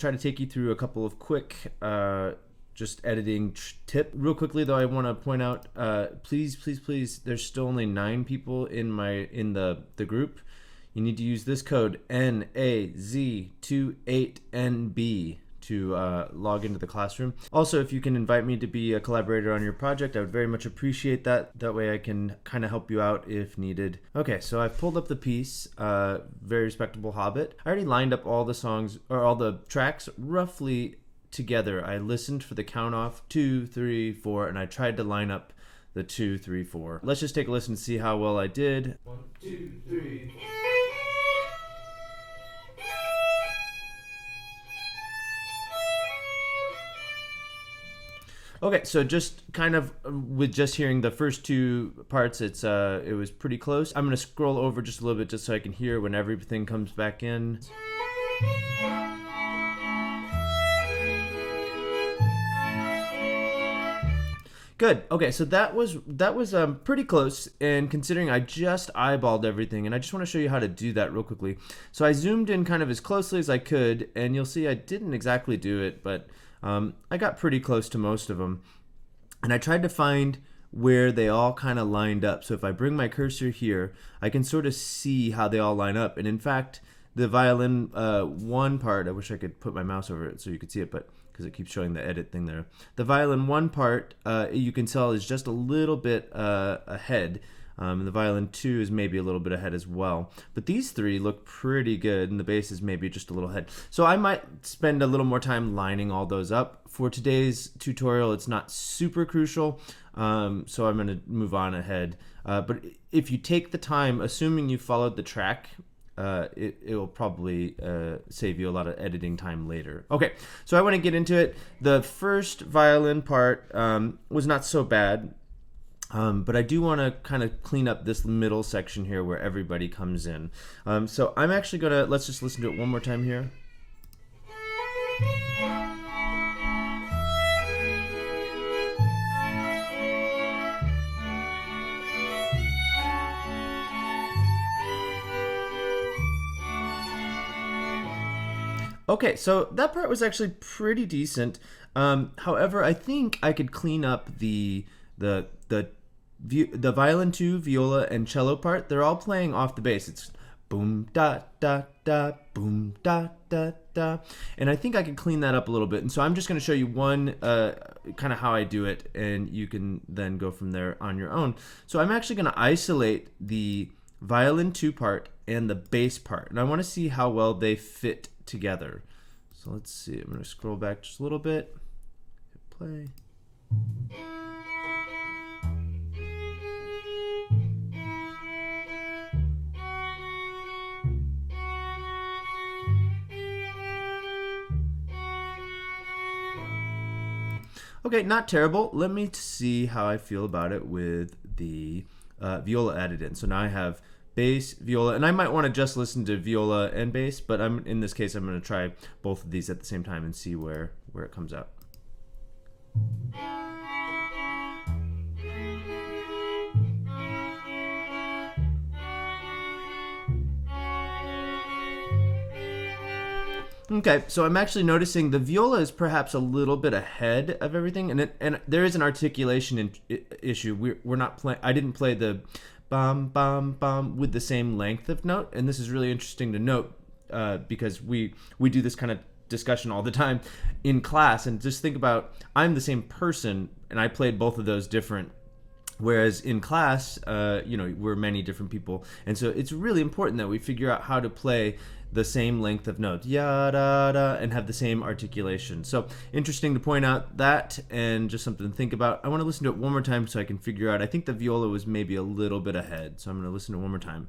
Try to take you through a couple of quick just editing tip. Real quickly though, I want to point out, please, there's still only 9 people in the group. You need to use this code NAZ28NB to log into the classroom. Also, if you can invite me to be a collaborator on your project, I would very much appreciate that. That way I can kind of help you out if needed. Okay, so I've pulled up the piece, Very Respectable Hobbit. I already lined up all the songs, or all the tracks roughly together. I listened for the count off, 2, 3, 4, and I tried to line up the 2, 3, 4. Let's just take a listen and see how well I did. 1, 2, 3. Okay, so just kind of with just hearing the first 2 parts, it was pretty close. I'm going to scroll over just a little bit just so I can hear when everything comes back in. Good. Okay, so that was pretty close, and considering I just eyeballed everything, and I just want to show you how to do that real quickly. So I zoomed in kind of as closely as I could, and you'll see I didn't exactly do it, but I got pretty close to most of them. And I tried to find where they all kind of lined up. So if I bring my cursor here, I can sort of see how they all line up. And in fact, the violin 1 part, I wish I could put my mouse over it so you could see it, but because it keeps showing the edit thing there. The violin 1 part, you can tell is just a little bit ahead. The violin 2 is maybe a little bit ahead as well. But these 3 look pretty good, and the bass is maybe just a little ahead. So I might spend a little more time lining all those up. For today's tutorial, it's not super crucial, so I'm going to move on ahead. But if you take the time, assuming you followed the track, it will probably save you a lot of editing time later. Okay, so I want to get into it. The first violin part was not so bad. But I do want to kind of clean up this middle section here where everybody comes in. So I'm actually going to, let's just listen to it one more time here. Okay, so that part was actually pretty decent. However, I think I could clean up the violin 2, viola, and cello part. They're all playing off the bass. It's boom da da da, boom da da da, and I think I can clean that up a little bit. And so I'm just going to show you one kind of how I do it, and you can then go from there on your own. So I'm actually going to isolate the violin 2 part and the bass part, and I want to see how well they fit together. So let's see. I'm going to scroll back just a little bit. Hit play. Okay, not terrible. Let me see how I feel about it with the viola added in. So now I have bass, viola, and I might want to just listen to viola and bass, but in this case I'm going to try both of these at the same time and see where it comes out. Okay, so I'm actually noticing the viola is perhaps a little bit ahead of everything, and there is an articulation issue. We're not playing. I didn't play the bum bum bum with the same length of note, and this is really interesting to note because we do this kind of discussion all the time in class. And just think about, I'm the same person, and I played both of those different. Whereas in class, we're many different people, and so it's really important that we figure out how to play the same length of notes, ya da da, and have the same articulation. So interesting to point out that, and just something to think about. I want to listen to it one more time so I can figure out. I think the viola was maybe a little bit ahead, so I'm going to listen to it one more time.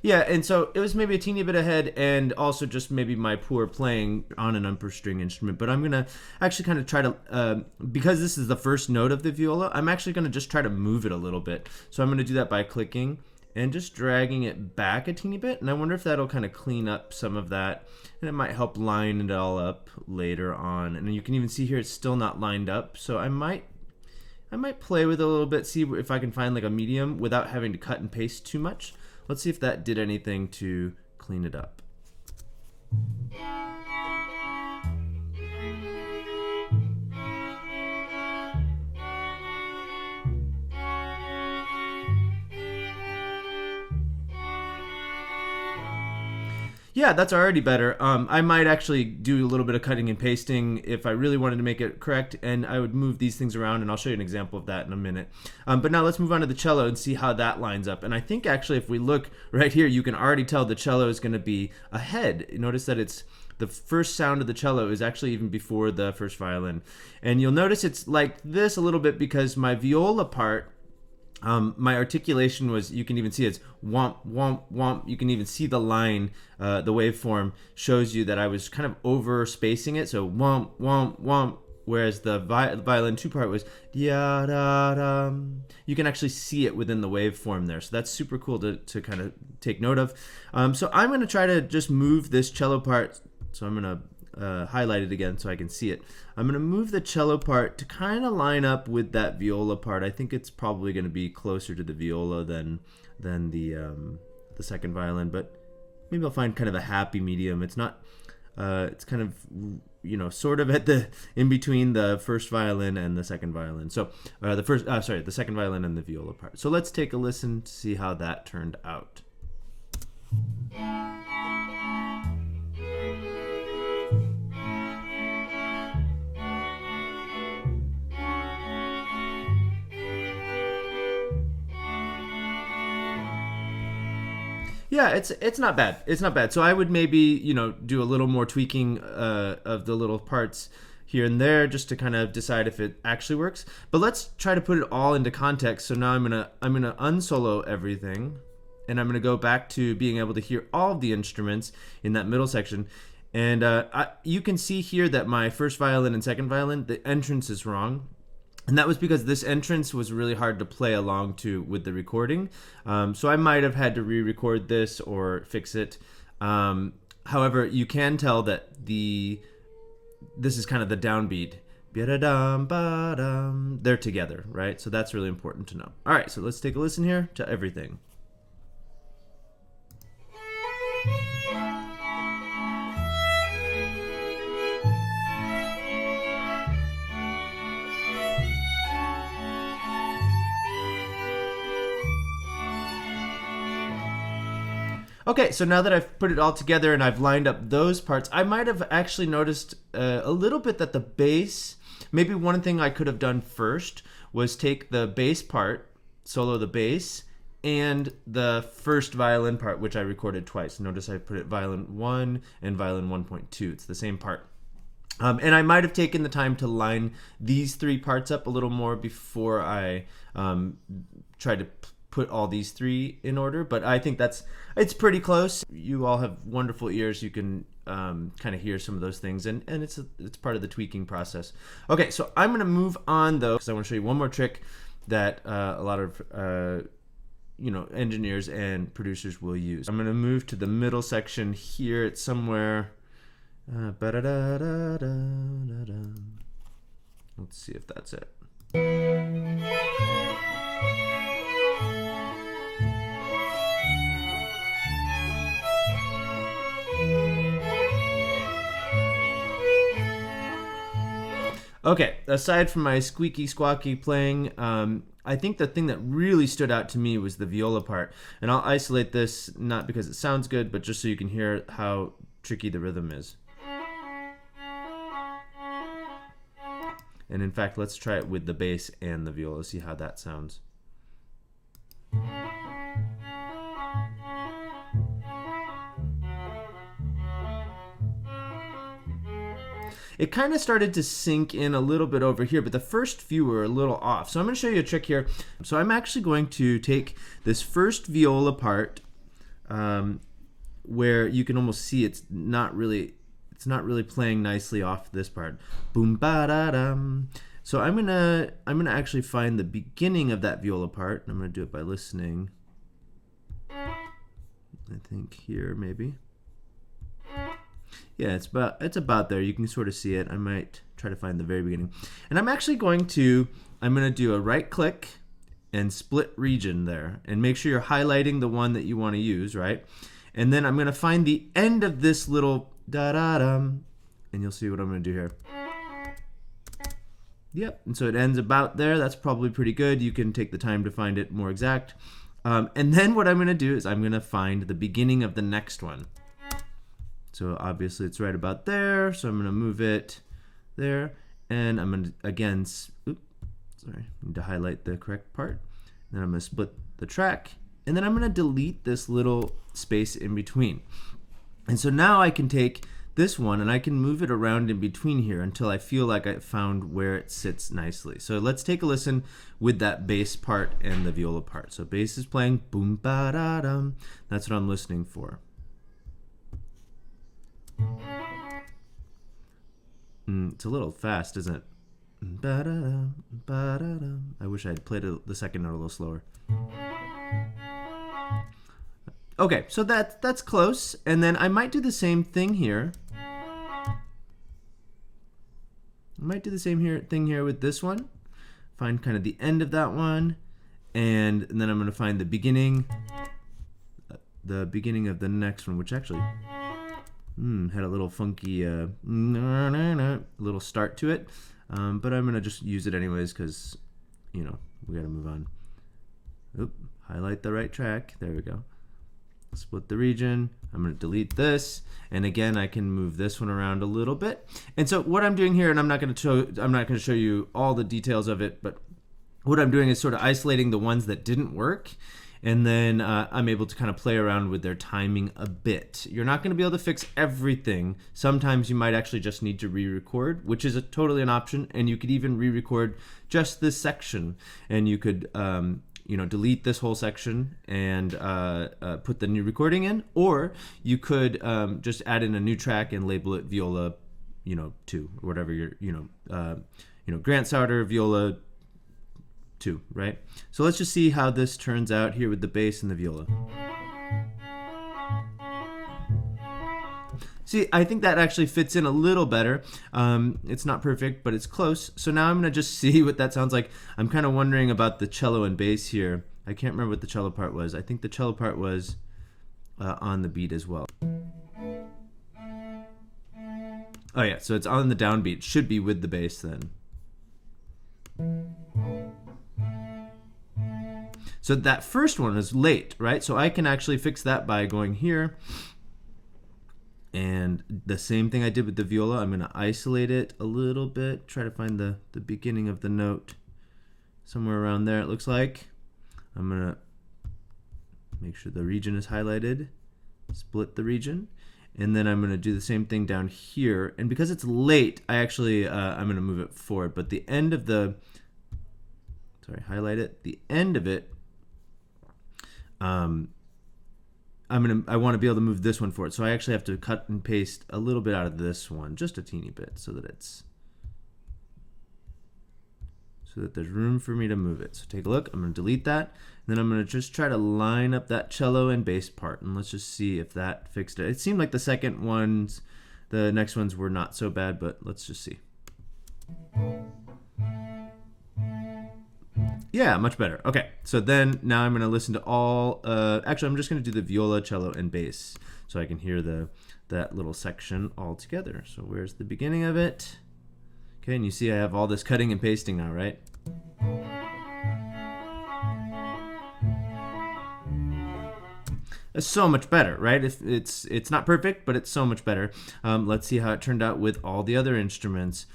Yeah, and so it was maybe a teeny bit ahead, and also just maybe my poor playing on an upper string instrument. But I'm going to actually kind of try to, because this is the first note of the viola, I'm actually going to just try to move it a little bit. So I'm going to do that by clicking and just dragging it back a teeny bit. And I wonder if that'll kind of clean up some of that, and it might help line it all up later on. And you can even see here it's still not lined up, so I might I might play with it a little bit, see if I can find like a medium without having to cut and paste too much. Let's see if that did anything to clean it up. Yeah, that's already better. I might actually do a little bit of cutting and pasting if I really wanted to make it correct, and I would move these things around, and I'll show you an example of that in a minute. But now let's move on to the cello and see how that lines up. And I think actually if we look right here, you can already tell the cello is going to be ahead. Notice that it's the first sound of the cello is actually even before the first violin. And you'll notice it's like this a little bit because my viola part, my articulation was, you can even see it's womp, womp, womp. You can even see the line, the waveform shows you that I was kind of over spacing it. So womp, womp, womp. Whereas the violin 2 part was da da da. You can actually see it within the waveform there. So that's super cool to kind of take note of. So I'm going to try to just move this cello part. So I'm going to highlight it again so I can see it. I'm going to move the cello part to kind of line up with that viola part. I think it's probably going to be closer to the viola than the second violin, but maybe I'll find kind of a happy medium. It's not. It's kind of, you know, sort of at the in between the first violin and the second violin. So the second violin and the viola part. So let's take a listen to see how that turned out. Yeah, it's not bad. It's not bad. So I would maybe, you know, do a little more tweaking of the little parts here and there just to kind of decide if it actually works. But let's try to put it all into context. So now I'm gonna unsolo everything, and I'm gonna go back to being able to hear all of the instruments in that middle section. And you can see here that my first violin and second violin, the entrance is wrong. And that was because this entrance was really hard to play along to with the recording. So I might have had to re-record this or fix it. However, you can tell that this is kind of the downbeat. They're together, right? So that's really important to know. All right, so let's take a listen here to everything. Okay, so now that I've put it all together and I've lined up those parts, I might have actually noticed a little bit that the bass, maybe one thing I could have done first was take the bass part, solo the bass, and the first violin part, which I recorded twice. Notice I put it violin 1 and violin 1.2. It's the same part. And I might have taken the time to line these 3 parts up a little more before I tried to put all these 3 in order, but I think it's pretty close. You all have wonderful ears. You can kind of hear some of those things, and it's part of the tweaking process. Okay, so I'm going to move on though, because I want to show you one more trick that a lot of engineers and producers will use. I'm going to move to the middle section here. It's somewhere. Let's see if that's it. Okay, aside from my squeaky squawky playing, I think the thing that really stood out to me was the viola part. And I'll isolate this, not because it sounds good, but just so you can hear how tricky the rhythm is. And in fact, let's try it with the bass and the viola, see how that sounds. It kind of started to sink in a little bit over here, but the first few were a little off. So I'm going to show you a trick here. So I'm actually going to take this first viola part, where you can almost see it's not really playing nicely off this part. Boom ba da dum. So I'm gonna actually find the beginning of that viola part, and I'm gonna do it by listening. I think here maybe. Yeah, it's about there. You can sort of see it. I might try to find the very beginning. And I'm actually going to I'm going to do a right click and split region there. And make sure you're highlighting the one that you want to use, right? And then I'm going to find the end of this little da-da-dum. And you'll see what I'm going to do here. Yep, and so it ends about there. That's probably pretty good. You can take the time to find it more exact. And then what I'm going to do is I'm going to find the beginning of the next one. So obviously it's right about there. So I'm going to move it there. And I'm going to, again, I need to highlight the correct part. Then I'm going to split the track. And then I'm going to delete this little space in between. And so now I can take this one and I can move it around in between here until I feel like I found where it sits nicely. So let's take a listen with that bass part and the viola part. So bass is playing boom ba da dum. That's what I'm listening for. It's a little fast, isn't it? Ba da dum, ba da dum. I wish I had played the second note a little slower. Okay, so that's close, and then I might do the same thing here. I might do the same thing here with this one. Find kind of the end of that one, and then I'm going to find the beginning of the next one, which actually had a little funky little start to it, but I'm going to just use it anyways because, you know, we got to move on. Oop, highlight the right track. There we go. Split the region. I'm going to delete this, and again I can move this one around a little bit. And so what I'm doing here, and I'm not going to show you all the details of it, but what I'm doing is sort of isolating the ones that didn't work, and then I'm able to kind of play around with their timing a bit. You're not going to be able to fix everything. Sometimes you might actually just need to re-record, which is totally an option, and you could even re-record just this section, and you could you know, delete this whole section and put the new recording in, or you could just add in a new track and label it Viola, you know, 2 or whatever your, you know, Grant Sauter Viola 2, right? So let's just see how this turns out here with the bass and the viola. See, I think that actually fits in a little better. It's not perfect, but it's close. So now I'm going to just see what that sounds like. I'm kind of wondering about the cello and bass here. I can't remember what the cello part was. I think the cello part was on the beat as well. Oh yeah, so it's on the downbeat. Should be with the bass then. So that first one is late, right? So I can actually fix that by going here. And the same thing I did with the viola, I'm going to isolate it a little bit, try to find the beginning of the note somewhere around there, it looks like. I'm going to make sure the region is highlighted, split the region, and then I'm going to do the same thing down here. And because it's late, I actually, I'm going to move it forward, but the end of the, highlight it, the end of it, I want to be able to move this one forward, so I actually have to cut and paste a little bit out of this one, just a teeny bit, so that there's room for me to move it. So take a look. I'm going to delete that, and then I'm going to just try to line up that cello and bass part, and let's just see if that fixed it. It seemed like the next ones were not so bad, but let's just see. Yeah, much better. Okay, so then now I'm going to listen to all, actually I'm just going to do the viola, cello, and bass so I can hear that little section all together. So where's the beginning of it? Okay, and you see I have all this cutting and pasting now, right? It's so much better, right? It's not perfect, but it's so much better. Let's see how it turned out with all the other instruments.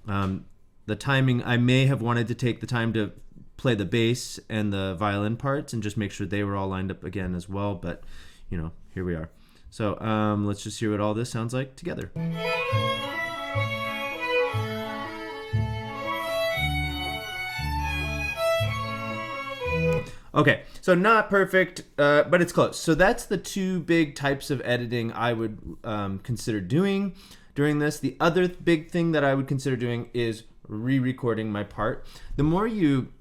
The timing, I may have wanted to take the time to play the bass and the violin parts and just make sure they were all lined up again as well, but you know, here we are. So let's just hear what all this sounds like together. Okay, so not perfect, but it's close. So that's the two big types of editing I would consider doing during this. The other big thing that I would consider doing is re-recording my part. The more you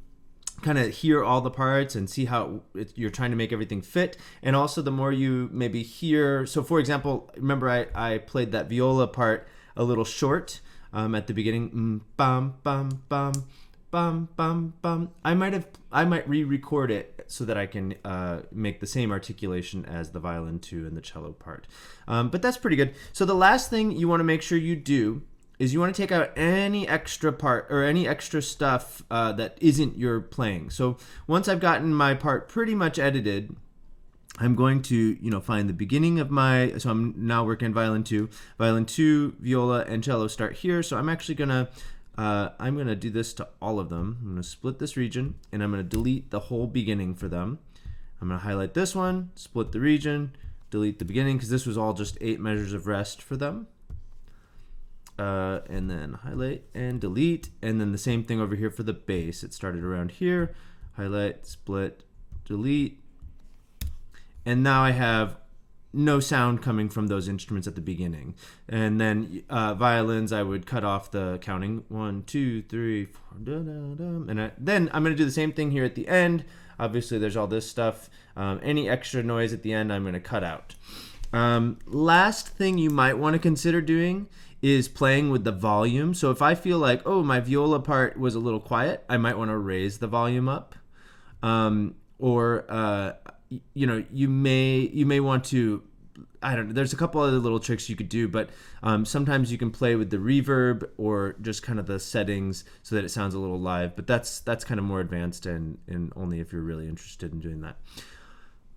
kind of hear all the parts and see how you're trying to make everything fit, and also the more you maybe hear, so for example, remember I played that viola part a little short at the beginning, bum bum bum, bum, bum, bum. I might re-record it so that I can make the same articulation as the violin 2 and the cello part. But that's pretty good. So the last thing you want to make sure you do is you want to take out any extra part or any extra stuff that isn't your playing. So once I've gotten my part pretty much edited, I'm going to, find the beginning of so I'm now working violin 2. Violin 2, viola, and cello start here. So I'm actually going to do this to all of them. I'm going to split this region, and I'm going to delete the whole beginning for them. I'm going to highlight this one, split the region, delete the beginning, because this was all just 8 measures of rest for them. And then highlight and delete, and then the same thing over here for the bass. It started around here, highlight, split, delete, and now I have no sound coming from those instruments at the beginning. And then violins, I would cut off the counting 1, 2, 3, 4, da, da, da. And then I'm going to do the same thing here at the end. Obviously, there's all this stuff. Any extra noise at the end, I'm going to cut out. Last thing you might want to consider doing is playing with the volume. So if I feel like, oh, my viola part was a little quiet, I might want to raise the volume up. You may want to, I don't know, there's a couple other little tricks you could do, but sometimes you can play with the reverb or just kind of the settings so that it sounds a little live, but that's kind of more advanced and only if you're really interested in doing that.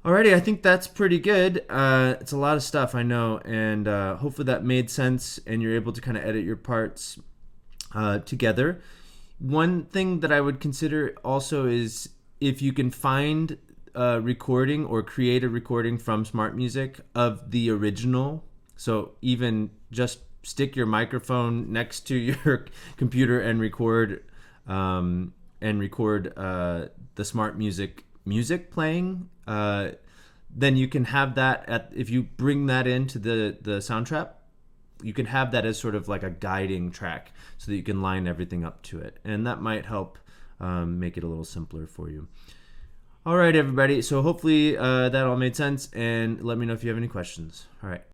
Alrighty, I think that's pretty good. It's a lot of stuff, I know, and hopefully that made sense and you're able to kind of edit your parts together. One thing that I would consider also is if you can find a recording or create a recording from Smart Music of the original. So even just stick your microphone next to your computer and record the Smart music playing. Then you can have that if you bring that into the sound trap, you can have that as sort of like a guiding track so that you can line everything up to it, and that might help make it a little simpler for you. All right, everybody. So hopefully that all made sense, and let me know if you have any questions. All right.